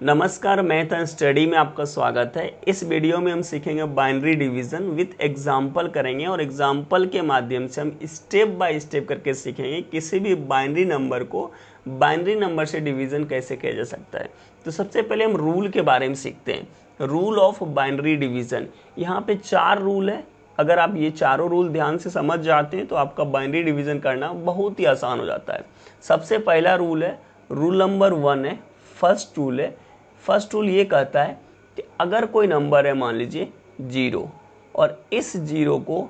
नमस्कार, math and study में आपका स्वागत है। इस वीडियो में हम सीखेंगे बाइनरी डिवीज़न विथ एग्जाम्पल करेंगे और एग्जाम्पल के माध्यम से हम स्टेप बाय स्टेप करके सीखेंगे किसी भी बाइनरी नंबर को बाइनरी नंबर से डिवीज़न कैसे किया जा सकता है। तो सबसे पहले हम रूल के बारे में सीखते हैं। रूल ऑफ बाइनरी डिवीज़न, यहाँ पे 4 रूल है। अगर आप ये चारों रूल ध्यान से समझ जाते हैं तो आपका बाइनरी डिवीज़न करना बहुत ही आसान हो जाता है। सबसे पहला रूल है, रूल नंबर 1 है, फर्स्ट रूल है। फर्स्ट रूल ये कहता है कि अगर कोई नंबर है, मान लीजिए 0, और इस 0 को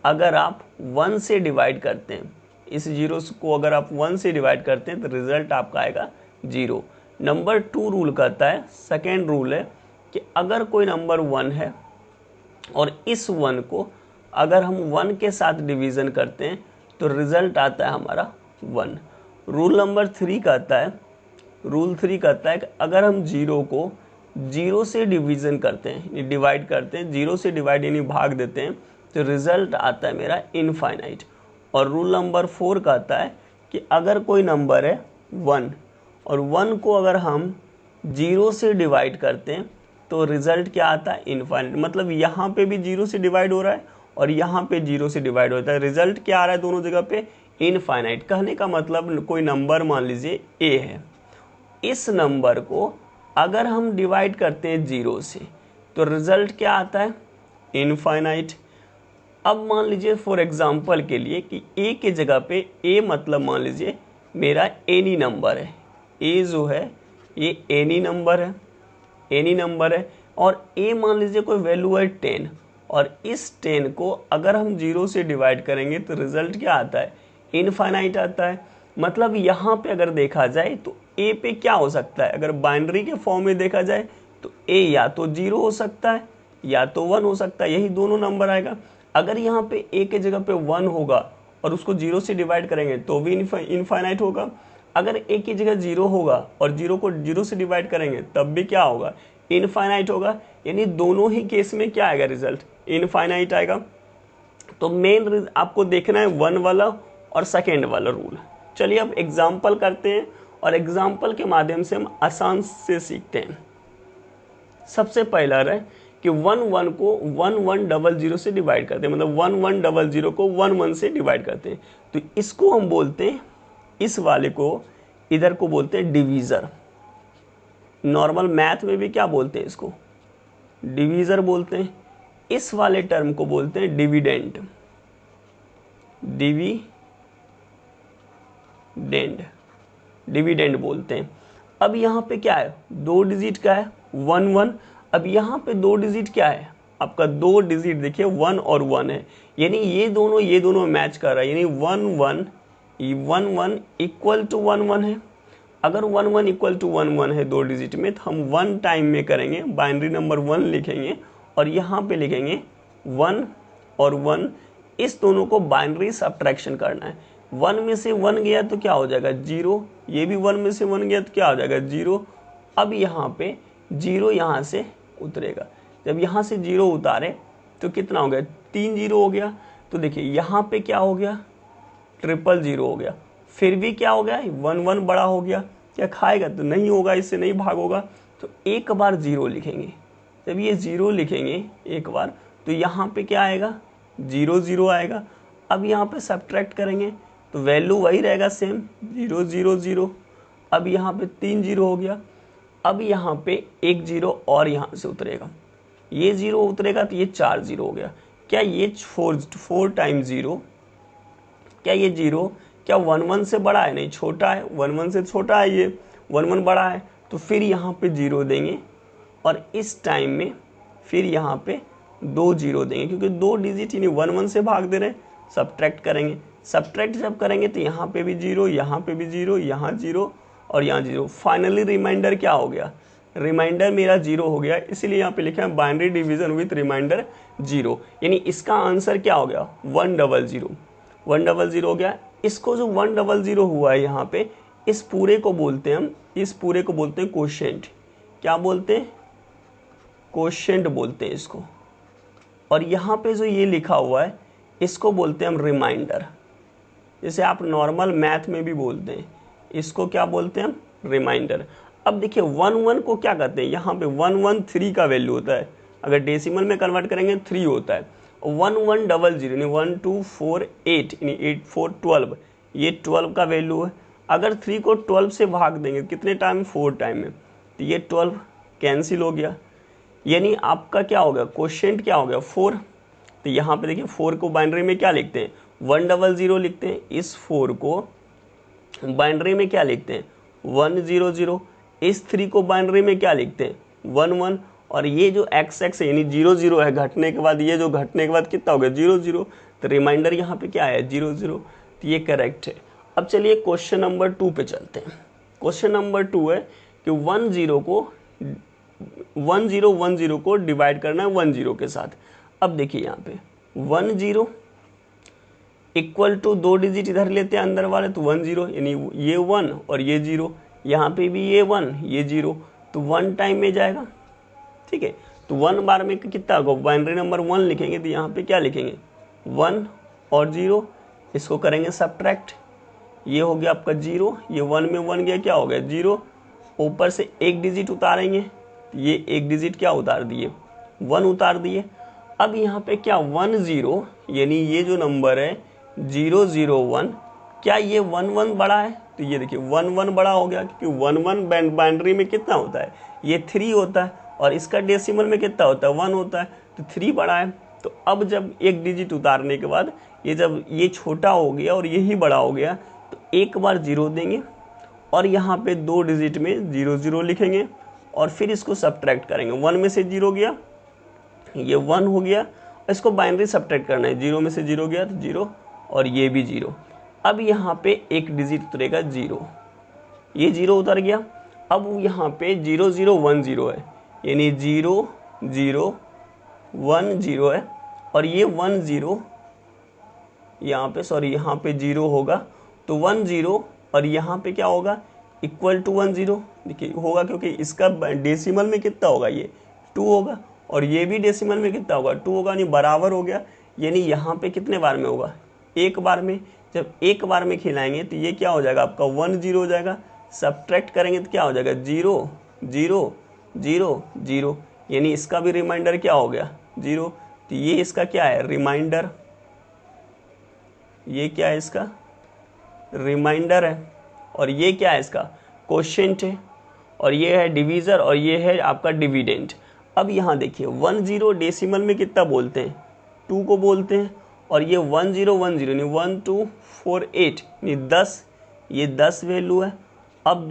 अगर आप 1 से डिवाइड करते हैं, इस 0 को अगर आप 1 से डिवाइड करते हैं तो रिजल्ट आपका आएगा 0। नंबर 2 रूल कहता है, सेकेंड रूल है कि अगर कोई नंबर 1 है और इस 1 को अगर हम 1 के साथ डिवीज़न करते हैं तो रिजल्ट आता है हमारा 1। रूल नंबर 3 कहता है, रूल 3 कहता है कि अगर हम 0 को 0 से डिवीज़न करते हैं, डिवाइड करते हैं, 0 से डिवाइड यानी भाग देते हैं, तो रिज़ल्ट आता है मेरा इनफाइनाइट। और रूल नंबर 4 कहता है कि अगर कोई नंबर है 1 और 1 को अगर हम 0 से डिवाइड करते हैं तो रिज़ल्ट क्या आता है, इनफाइनाइट। मतलब यहाँ पे भी 0 से डिवाइड हो रहा है और यहाँ पे 0 से डिवाइड होता है, रिज़ल्ट क्या आ रहा है दोनों जगह पे, इनफाइनाइट। कहने का मतलब कोई नंबर मान लीजिए a है, इस नंबर को अगर हम डिवाइड करते हैं 0 से तो रिजल्ट क्या आता है, इनफाइनाइट। अब मान लीजिए फॉर एग्जांपल के लिए कि a के जगह पे a मतलब मान लीजिए मेरा एनी नंबर है, a जो है ये एनी नंबर है, एनी नंबर है, और a मान लीजिए कोई वैल्यू है 10, और इस 10 को अगर हम 0 से डिवाइड करेंगे तो रिजल्ट क्या आता है, इनफाइनाइट आता है। मतलब यहाँ पे अगर देखा जाए तो a पे क्या हो सकता है, अगर बाइनरी के फॉर्म में देखा जाए तो a या तो 0 हो सकता है या तो 1 हो सकता है, यही दोनों नंबर आएगा। अगर यहाँ पे a के जगह पे 1 होगा और उसको 0 से डिवाइड करेंगे तो भी इनफाइनाइट होगा। अगर a की जगह 0 होगा और 0 को 0 से डिवाइड करेंगे तब भी क्या होगा, इनफाइनाइट होगा। यानी दोनों ही केस में क्या आएगा, रिजल्ट इनफाइनाइट आएगा। तो मेन आपको देखना है 1 वाला और सेकेंड वाला रूल। चलिए अब एग्जाम्पल करते हैं और एग्जाम्पल के माध्यम से हम आसान से सीखते हैं। सबसे पहला है कि 1 को 1100 से डिवाइड करते हैं, मतलब 1100 को 11 से डिवाइड करते हैं, तो इसको हम बोलते हैं, इस वाले को इधर को बोलते हैं डिवीज़र। नॉर्मल मैथ में भी क्या बोलते हैं, इसको डिवीज़र बोलते हैं। इस वाले टर्म को बोलते हैं डिविडेंड, डिविडेंड बोलते हैं। अब यहाँ पे क्या है, 2 डिजिट का है 1 1। अब यहाँ पे 2 डिजिट क्या है आपका, 2 डिजिट देखिए 1 और 1 है, यानी ये दोनों मैच कर रहा है, यानी 1 1 इक्वल टू 1 1 है। अगर 1 1 इक्वल टू 1 1 है 2 डिजिट में, तो हम 1 टाइम में करेंगे, बाइनरी नंबर 1 लिखेंगे और यहाँ पे लिखेंगे 1 और 1, इस दोनों को बाइनरी सब्ट्रैक्शन करना है। 1 में से 1 गया तो क्या हो जाएगा 0, ये भी 1 में से 1 गया तो क्या हो जाएगा 0। अब यहाँ पे 0 यहाँ से उतरेगा, जब यहाँ से 0 उतारे तो कितना हो गया, 3 0 हो गया। तो देखिए यहाँ पे क्या हो गया, 000 हो गया। फिर भी क्या हो गया, 1 1 बड़ा हो गया, क्या खाएगा तो नहीं होगा, इससे नहीं भागोगा, तो एक बार 0 लिखेंगे। जब ये 0 लिखेंगे एक बार तो यहाँ पे क्या आएगा, 0 0 आएगा। अब यहाँ पे सब्ट्रैक्ट करेंगे तो वैल्यू वही रहेगा सेम, 0 0 0। अब यहाँ पे 3 0 हो गया। अब यहाँ पे 1 0 और यहाँ से उतरेगा, ये 0 उतरेगा तो ये 4 0 हो गया। क्या ये 4 टाइम 0, क्या ये 0 क्या 1 1 से बड़ा है, नहीं छोटा है, 1 1 से छोटा है, ये 1 1 बड़ा है। तो फिर यहाँ पे 0 देंगे और इस टाइम में फिर यहाँ पे 2 0 देंगे, क्योंकि 2 डिजिट यानी 1 1 से भाग दे रहे हैं। सब्ट्रैक्ट करेंगे, सब्ट्रैक्ट जब करेंगे तो यहाँ पे भी 0, यहाँ पे भी 0, यहाँ 0 और यहाँ 0। फाइनली रिमाइंडर क्या हो गया, रिमाइंडर मेरा 0 हो गया, इसीलिए यहाँ पे लिखा है बाइनरी डिवीजन विथ रिमाइंडर 0। यानी इसका आंसर क्या हो गया, 100 हो गया। इसको जो 100 हुआ है यहाँ पे, इस पूरे को बोलते हैं हम, इस पूरे को बोलते हैं कोशेंट। क्या बोलते हैं, कोशेंट बोलते हैं इसको। और यहाँ पे जो ये लिखा हुआ है इसको बोलते हैं हम रिमाइंडर। जैसे आप नॉर्मल मैथ में भी बोलते हैं, इसको क्या बोलते हैं हम, रिमाइंडर। अब देखिए 1 1 को क्या कहते हैं, यहाँ पे 113 का वैल्यू होता है, अगर डेसिमल में कन्वर्ट करेंगे 3 होता है। 1100 यानी 1248 यानी 8 4 12, ये 12 का वैल्यू है। अगर 3 को 12 से भाग देंगे कितने टाइम, 4 टाइम में, तो ये 12 कैंसिल हो गया, यानी आपका क्या हो गया, क्वोशिएंट क्या हो गया 4। तो यहाँ पे देखिए 4 को बाइनरी में क्या लिखते हैं, 100 लिखते हैं। इस 4 को बाइनरी में क्या लिखते हैं, 100। इस 3 को बाइनरी में क्या लिखते हैं, 11। और ये जो एक्स एक्स है यानी 00 है, घटने के बाद ये जो घटने के बाद कितना हो गया 00, तो रिमाइंडर यहाँ पे क्या है 00, तो ये करेक्ट है। अब चलिए क्वेश्चन नंबर 2 पे चलते हैं। क्वेश्चन नंबर 2 है कि 10 को डिवाइड करना है 10 के साथ। अब देखिए यहाँ पे 10 इक्वल टू 2 डिजिट इधर लेते हैं अंदर वाले, तो 10 यानी ये 1 और ये 0, यहाँ पे भी ये 1 ये 0, तो 1 टाइम में जाएगा, ठीक है। तो 1 बार में कितना होगा, बाइनरी नंबर 1 लिखेंगे तो यहाँ पे क्या लिखेंगे 1 और 0, इसको करेंगे सब्ट्रैक्ट, ये हो गया आपका 0, ये 1 में 1 गया, क्या हो गया 0, ऊपर से एक डिजिट उतारेंगे, ये एक डिजिट क्या उतार दिए 1 उतार दिए। अब यहाँ पे क्या 10 यानी ये जो नंबर है 001, क्या ये 11 बड़ा है, तो ये देखिए 11 बड़ा हो गया, क्योंकि 11 बाइनरी में कितना होता है, ये 3 होता है, और इसका डेसिमल में कितना होता है 1 होता है, तो 3 बड़ा है। तो अब जब एक डिजिट उतारने के बाद ये जब ये छोटा हो गया और यही बड़ा हो गया, तो एक बार 0 देंगे और यहाँ पे 2 डिजिट में 00 लिखेंगे और फिर इसको सब्ट्रैक्ट करेंगे। 1 में से 0 गया, ये 1 हो गया, इसको बाइनरी सब्ट्रैक्ट करना है, 0 में से 0 गया तो 0 और ये भी 0। अब यहाँ पे एक डिजिट उतरेगा 0, ये 0 उतर गया। अब यहाँ पे 0010 है, यानी 0010 है, और ये 10 यहाँ पे यहाँ पे 0 होगा, तो 10 और यहाँ पे क्या होगा इक्वल टू 10, देखिए होगा, क्योंकि इसका डेसिमल में कितना होगा ये 2 होगा, और ये भी डेसिमल में कितना होगा 2 होगा, यानी बराबर हो गया। यानी यहाँ पे कितने बार में होगा, एक बार में। जब एक बार में खिलाएंगे तो ये क्या हो जाएगा आपका 10 हो जाएगा, सब्ट्रैक्ट करेंगे तो क्या हो जाएगा 0 0 0 0, यानी इसका भी रिमाइंडर क्या हो गया 0। तो ये इसका क्या है रिमाइंडर, ये क्या है इसका रिमाइंडर है, और ये क्या है इसका क्वोशिएंट है, और ये है डिवीज़र, और ये है आपका डिविडेंड। अब यहाँ देखिए 10 डेसिमल में कितना बोलते हैं 2 को बोलते हैं, और ये 1010 यानी 1248 यानी 10, ये 10 वैल्यू है। अब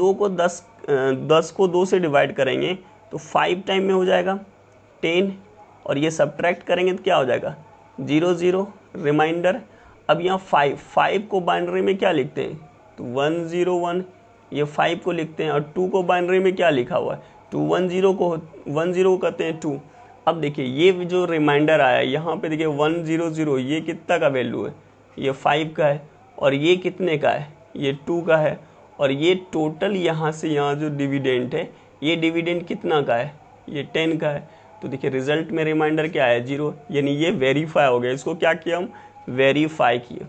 10 को 2 से डिवाइड करेंगे तो 5 टाइम में हो जाएगा 10, और ये सब्ट्रैक्ट करेंगे तो क्या हो जाएगा 00 रिमाइंडर। अब यहाँ 5 को बाइनरी में क्या लिखते हैं, तो 101, ये 5 को लिखते हैं, और 2 को बाइनरी में क्या लिखा हुआ है 210 को 10 कहते हैं 2। अब देखिए ये जो रिमाइंडर आया यहाँ पे देखिए 100, ये कितना का वैल्यू है, ये 5 का है, और ये कितने का है, ये 2 का है, और ये टोटल यहाँ से यहाँ जो डिविडेंड है, ये डिविडेंड कितना का है, ये 10 का है। तो देखिए रिजल्ट में रिमाइंडर क्या है 0, यानी ये वेरीफाई हो गया। इसको क्या किया हम वेरीफाई किए,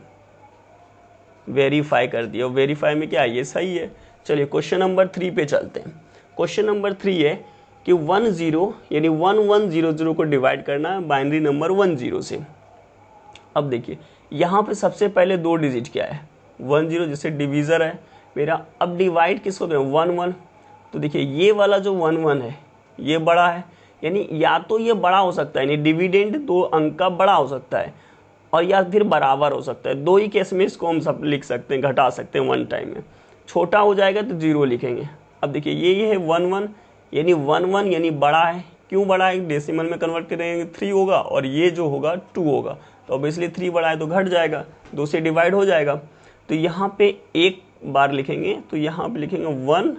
वेरीफाई कर दिया, और वेरीफाई में क्या है ये सही है। चलिए क्वेश्चन नंबर 3 पे चलते हैं। क्वेश्चन नंबर 3 है कि 10 यानी 1100 को डिवाइड करना है बाइनरी नंबर 10 से। अब देखिए यहाँ पे सबसे पहले 2 डिजिट क्या है 10, जैसे डिवीज़र है मेरा। अब डिवाइड किसको दें 11, तो देखिए ये वाला जो 11 है ये बड़ा है, यानी या तो ये बड़ा हो सकता है, यानी डिविडेंड 2 अंक का बड़ा हो सकता है, और या फिर बराबर हो सकता है। 2 ही केस में इसको हम सब लिख सकते हैं, घटा सकते हैं 1 टाइम में। छोटा हो जाएगा तो 0 लिखेंगे। अब देखिए ये है 11, यानी 11 यानी बड़ा है। क्यों बड़ा है, डेसिमल में कन्वर्ट करेंगे 3 होगा, और ये जो होगा 2 होगा, तो ऑब्वियसली 3 बड़ा है तो घट जाएगा, 2 से डिवाइड हो जाएगा। तो यहाँ पे एक बार लिखेंगे, तो यहाँ पे लिखेंगे 1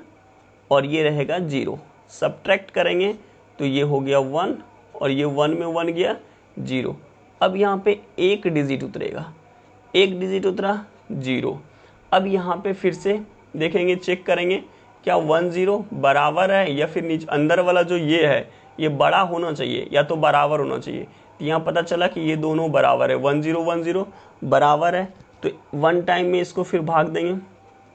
और ये रहेगा 0, सब्ट्रैक्ट करेंगे तो ये हो गया 1 और ये 1 में 1 गया 0। अब यहाँ पे एक डिजिट उतरेगा, एक डिजिट उतरा 0। अब यहाँ पे फिर से देखेंगे, चेक करेंगे क्या 10 बराबर है या फिर नीचे अंदर वाला जो ये है ये बड़ा होना चाहिए या तो बराबर होना चाहिए। तो यहाँ पता चला कि ये दोनों बराबर है, 10 बराबर है, तो 1 टाइम में इसको फिर भाग देंगे।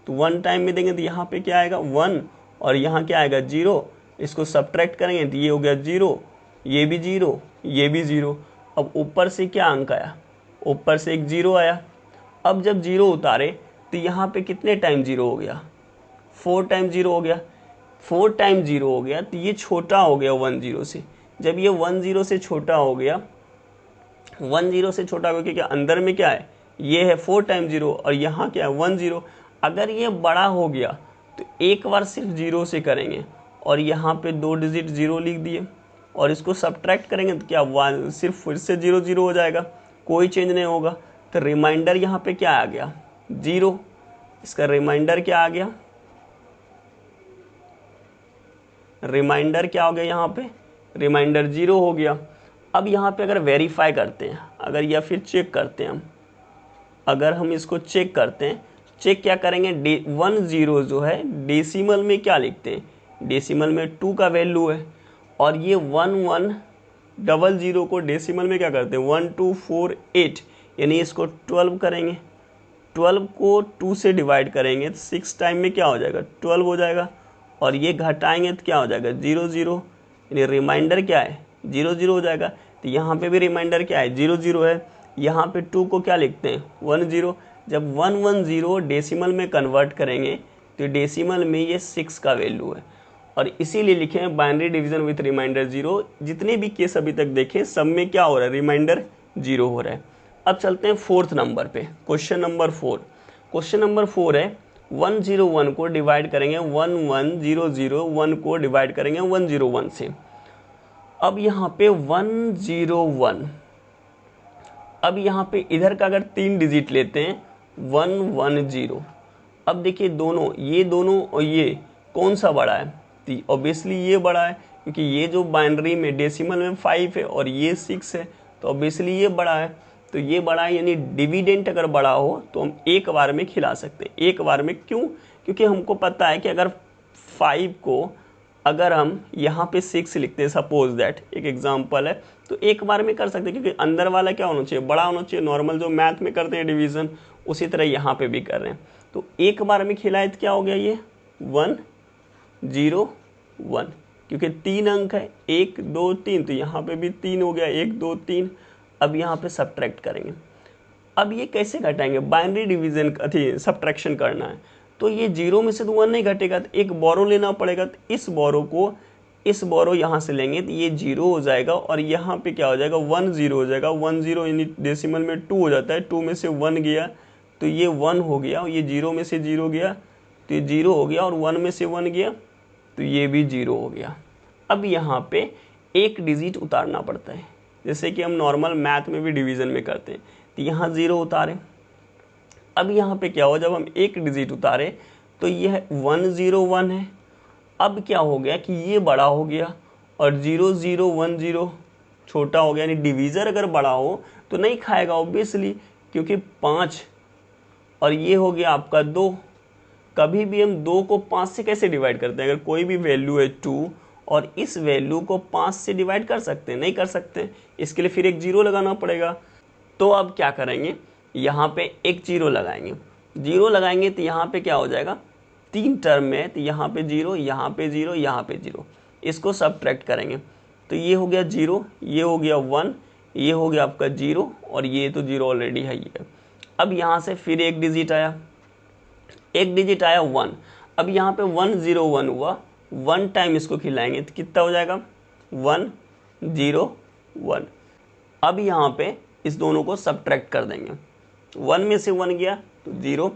तो 1 टाइम में देंगे तो यहाँ पे क्या आएगा 1 और यहाँ क्या आएगा 0, इसको सब्ट्रैक्ट करेंगे तो ये हो गया 0, ये भी 0, ये भी 0। अब ऊपर से क्या अंक आया, ऊपर से एक 0 आया। अब जब 0 उतारे तो यहाँ पे कितने टाइम 0 हो गया, 4 टाइम 0 हो गया। 4 टाइम 0 हो गया तो ये छोटा हो गया 1 0 से। जब ये 1 0 से छोटा हो गया, 1 0 से छोटा हो गया, क्योंकि अंदर में क्या है, ये है 4 टाइम 0 और यहाँ क्या है 1 0। अगर ये बड़ा हो गया तो एक बार सिर्फ 0 से करेंगे और यहाँ पे 2 डिजिट 0 लिख दिए और इसको सब्ट्रैक्ट करेंगे तो क्या 1 सिर्फ फिर से 0 0 हो जाएगा, कोई चेंज नहीं होगा। तो रिमाइंडर यहाँ पे क्या आ गया 0, इसका रिमाइंडर क्या आ गया, रिमाइंडर क्या हो गया, यहाँ पे रिमाइंडर 0 हो गया। अब यहाँ पे अगर वेरीफाई करते हैं, अगर या फिर चेक करते हैं हम, अगर हम इसको चेक करते हैं, चेक क्या करेंगे, 1 0 जो है डेसिमल में क्या लिखते हैं, डेसिमल में 2 का वैल्यू है और ये 1 1 00 को डेसिमल में क्या करते हैं 1 2 4 8, यानी इसको 12 करेंगे, 12 को 2 से डिवाइड करेंगे तो 6 टाइम में क्या हो जाएगा 12 हो जाएगा और ये घटाएंगे तो क्या हो जाएगा 0 0, यानी रिमाइंडर क्या है 0 0 हो जाएगा। तो यहाँ पे भी रिमाइंडर क्या है 0 0 है। यहाँ पे 2 को क्या लिखते हैं 1 0। जब 1 1 0 डेसिमल में कन्वर्ट करेंगे तो डेसिमल में ये 6 का वैल्यू है और इसीलिए लिखे हैं बाइनरी डिवीजन विथ रिमाइंडर 0। जितने भी केस अभी तक देखे सब में क्या हो रहा है, रिमाइंडर 0 हो रहा है। अब चलते हैं 4th नंबर पे, क्वेश्चन नंबर 4। क्वेश्चन नंबर 4 है 1 0 1 को डिवाइड करेंगे 1 1 0 0, 1 को डिवाइड करेंगे 1 0 1 से। अब यहाँ पे 1 0 1, अब यहाँ पे इधर का अगर 3 डिजिट लेते हैं 1 1 0। अब देखिए दोनों, ये दोनों और ये कौन सा बड़ा है, तो ऑब्वियसली ये बड़ा है क्योंकि ये जो बाइनरी में डेसिमल में 5 है और ये 6 है, तो ऑब्वियसली ये बड़ा है। तो ये बड़ा है, यानी डिविडेंट अगर बड़ा हो तो हम एक बार में खिला सकते हैं। एक बार में क्यों, क्योंकि हमको पता है कि अगर 5 को अगर हम यहाँ पे 6 लिखते हैं, सपोज दैट एक एग्जांपल है, तो एक बार में कर सकते हैं क्योंकि अंदर वाला क्या होना चाहिए, बड़ा होना चाहिए। नॉर्मल जो मैथ में करते हैं डिवीजन, उसी तरह यहाँ पे भी कर रहे हैं। तो एक बार में खिलाए तो क्या हो गया, ये 1 0 1, क्योंकि 3 अंक है 1 2 3, तो यहाँ पे भी 3 हो गया 1 2 3। अब यहाँ पे सब्ट्रैक्ट करेंगे। अब ये कैसे घटाएंगे, बाइनरी डिवीजन सब्ट्रैक्शन करना है, तो ये 0 में से तो 1 नहीं घटेगा, तो एक बोरो लेना पड़ेगा। तो इस बोरो यहाँ से लेंगे तो ये 0 हो जाएगा और यहाँ पे क्या हो जाएगा 1 0 हो जाएगा। 1 0 यानी डेसिमल में 2 हो जाता है, 2 में से 1 गया तो ये 1 हो गया और ये 0 में से 0 गया तो ये 0 हो गया और 1 में से 1 गया तो ये भी 0 हो गया। अब यहाँ पे एक डिजिट उतारना पड़ता है, जैसे कि हम नॉर्मल मैथ में भी डिवीजन में करते हैं। तो यहाँ 0 उतारे, अब यहाँ पे क्या हो, जब हम एक डिजिट उतारे तो यह 1 0 1 है। अब क्या हो गया कि ये बड़ा हो गया और 0 0 1 0 छोटा हो गया, यानी डिवीज़र अगर बड़ा हो तो नहीं खाएगा ऑब्वियसली, क्योंकि 5 और ये हो गया आपका 2। कभी भी हम 2 को 5 से कैसे डिवाइड करते हैं, अगर कोई भी वैल्यू है 2 और इस वैल्यू को 5 से डिवाइड कर सकते हैं, नहीं कर सकते, इसके लिए फिर एक 0 लगाना पड़ेगा। तो अब क्या करेंगे, यहाँ पे एक 0 लगाएंगे, 0 लगाएंगे तो यहाँ पे क्या हो जाएगा, 3 टर्म में, तो यहाँ पे 0 यहाँ पे 0 यहाँ पे 0, इसको सब्ट्रैक्ट करेंगे तो ये हो गया 0, ये हो गया 1, ये हो गया आपका 0 और ये तो 0 ऑलरेडी है ये। अब यहाँ से फिर एक डिजिट आया, 1। अब यहाँ पे 1 0 1 हुआ, 1 टाइम इसको खिलाएंगे तो कितना हो जाएगा 1 0 1। अब यहाँ पे इस दोनों को सब्ट्रैक्ट कर देंगे, 1 में से 1 गया तो 0,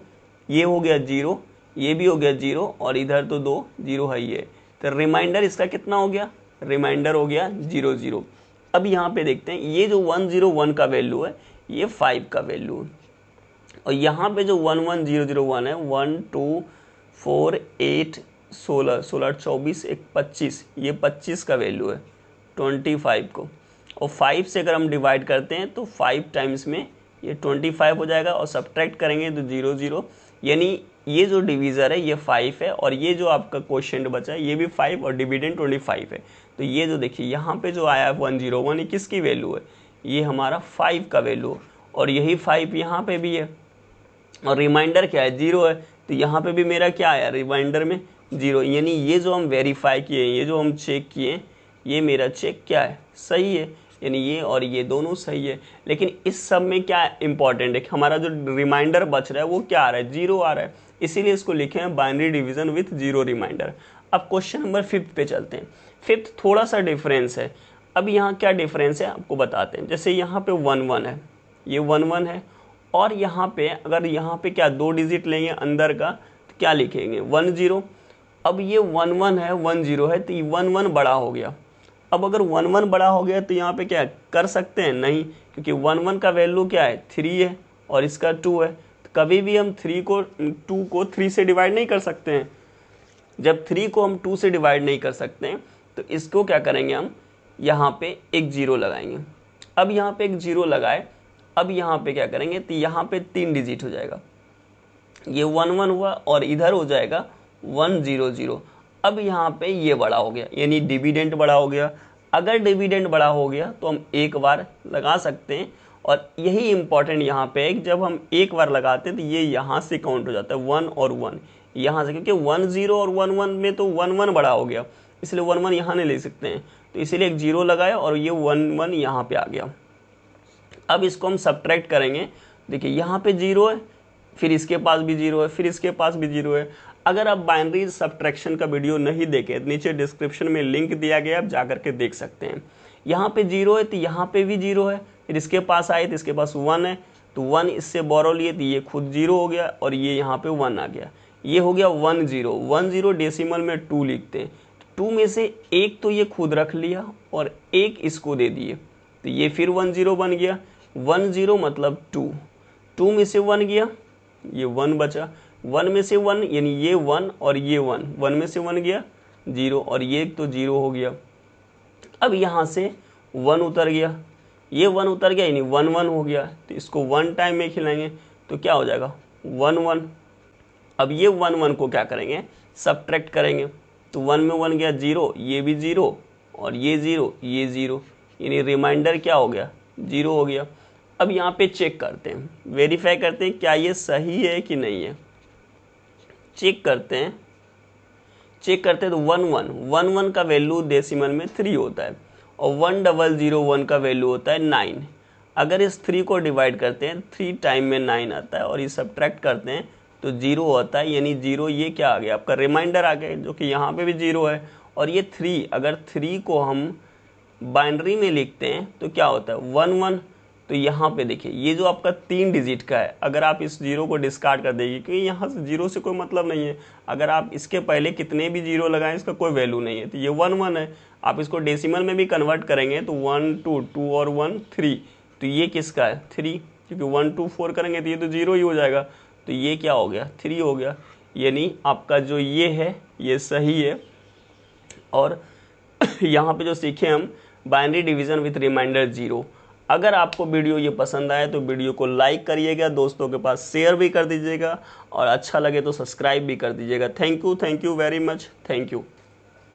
ये हो गया 0, ये भी हो गया 0 और इधर तो 2 0 है ये, तो रिमाइंडर इसका कितना हो गया, रिमाइंडर हो गया 0 0। अब यहाँ पे देखते हैं ये जो 1 0 1 का वैल्यू है ये 5 का वैल्यू है और यहाँ पे जो 1 1 0 0 1 है 1 2 4 8 16 16 24 1 25, ये 25 का वैल्यू है 25 को, और 5 से अगर हम डिवाइड करते हैं तो 5 टाइम्स में ये 25 हो जाएगा और सब्ट्रैक्ट करेंगे तो 0 0, यानी ये जो डिवीज़र है ये 5 है और ये जो आपका क्वोशिएंट बचा है ये भी 5 और डिविडेंड 25 है। तो ये जो देखिए यहाँ पे जो आया है 1 0 1, ये किसकी वैल्यू है, ये हमारा 5 का वैल्यू, और यही 5 यहाँ पे भी है और रिमाइंडर क्या है 0 है, तो यहाँ पे भी मेरा क्या आया रिमाइंडर में 0, यानी ये जो हम वेरीफाई किए, ये जो हम चेक किए, ये मेरा चेक क्या है, सही है, यानी ये और ये दोनों सही है। लेकिन इस सब में क्या इंपॉर्टेंट है, हमारा जो रिमाइंडर बच रहा है वो क्या आ रहा है, 0 आ रहा है, इसीलिए इसको लिखे हैं बाइनरी डिवीजन विथ 0 रिमाइंडर। अब क्वेश्चन नंबर 5 पे चलते हैं। 5 थोड़ा सा डिफरेंस है। अब यहाँ क्या डिफरेंस है आपको बताते हैं। जैसे यहाँ पे 1 1 है, ये 1 1 है, और यहाँ पे अगर यहाँ पे क्या 2 डिजिट लेंगे अंदर का तो क्या लिखेंगे 1 0। अब ये 1 1 है, 1 0 है, तो ये 1 1 बड़ा हो गया। अब अगर 1 1 बड़ा हो गया तो यहाँ पे क्या कर सकते हैं, नहीं, क्योंकि 1 1 का वैल्यू क्या है 3 है और इसका 2 है, तो कभी भी हम 2 को 3 से डिवाइड नहीं कर सकते हैं। जब 3 को हम 2 से डिवाइड नहीं कर सकते हैं तो इसको क्या करेंगे, हम यहाँ पे एक 0 लगाएंगे। अब यहाँ पे एक 0 लगाए, अब यहाँ पे क्या करेंगे, तो यहाँ पे 3 डिजिट हो जाएगा, ये 1 1 हुआ और इधर हो जाएगा 1 0 0। अब यहाँ पे ये बड़ा हो गया, यानी डिविडेंड बड़ा हो गया। अगर डिविडेंड बड़ा हो गया तो हम एक बार लगा सकते हैं, और यही इंपॉर्टेंट यहाँ पे है कि जब हम एक बार लगाते हैं तो ये यहाँ से काउंट हो जाता है 1 और 1 यहाँ से, क्योंकि 1 0 और 1 1 में तो 1 1 बड़ा हो गया, इसलिए 1 1 यहाँ नहीं ले सकते हैं, तो इसीलिए एक 0 लगाया और ये 1 1 यहाँ पे आ गया। अब इसको हम सब्ट्रैक्ट करेंगे, देखिए यहाँ पे 0 है, फिर इसके पास भी 0 है, फिर इसके पास भी 0 है। अगर आप बाइनरी सब्ट्रैक्शन का वीडियो नहीं देखे, नीचे डिस्क्रिप्शन में लिंक दिया गया, आप जा करके देख सकते हैं। यहाँ पे 0 है तो यहाँ पे भी 0 है, फिर इसके पास आए तो इसके पास 1 है, तो 1 इससे बोरो लिए तो ये खुद 0 हो गया, और ये यहाँ पे 1 आ गया, ये हो गया 1 0। 1 0 डेसिमल में 2 लिखते हैं, 2 में से एक तो ये खुद रख लिया और एक इसको दे दिए, तो ये फिर 1 0 बन गया। 1 0 मतलब 2, 2 में से 1 गया, ये 1 बचा, 1 में से 1 यानी ये 1 और ये 1, 1 में से 1 गया 0 और ये तो 0 हो गया। अब यहाँ से 1 उतर गया, ये 1 उतर गया यानी 1 1 हो गया, तो इसको 1 टाइम में खिलाएंगे तो क्या हो जाएगा 1 1। अब ये 1 1 को क्या करेंगे, सब्ट्रैक्ट करेंगे, तो 1 में 1 गया 0, ये भी 0 और ये 0, ये 0, यानी रिमाइंडर क्या हो गया 0 हो गया। अब यहाँ पे चेक करते हैं, वेरीफाई करते हैं क्या ये सही है कि नहीं है, चेक करते हैं तो 1 1 1 1 का वैल्यू डेसिमल में 3 होता है, और 1 0 0 1 का वैल्यू होता है 9। अगर इस 3 को डिवाइड करते हैं 3 टाइम में 9 आता है, और ये सब्ट्रैक्ट करते हैं तो 0 होता है, यानी 0 ये क्या आ गया आपका रिमाइंडर आ गया, जो कि यहाँ पे भी 0 है। और ये 3, अगर 3 को हम बाइनरी में लिखते हैं तो क्या होता है 1 1। तो यहाँ पे देखिए ये जो आपका 3 डिजिट का है, अगर आप इस 0 को डिस्कार्ड कर देंगे, क्योंकि यहाँ से 0 से कोई मतलब नहीं है, अगर आप इसके पहले कितने भी 0 लगाएं इसका कोई वैल्यू नहीं है, तो ये 1 1 है। आप इसको डेसिमल में भी कन्वर्ट करेंगे तो 1 2 2 और 1 3, तो ये किसका है 3, क्योंकि 1 2 4 करेंगे तो ये तो 0 ही हो जाएगा, तो ये क्या हो गया 3 हो गया, यानी आपका जो ये है ये सही है। और यहाँ पे जो सीखे हम बाइनरी डिवीजन विथ रिमाइंडर 0। अगर आपको वीडियो ये पसंद आए तो वीडियो को लाइक करिएगा, दोस्तों के पास शेयर भी कर दीजिएगा, और अच्छा लगे तो सब्सक्राइब भी कर दीजिएगा। Thank you very much, thank you.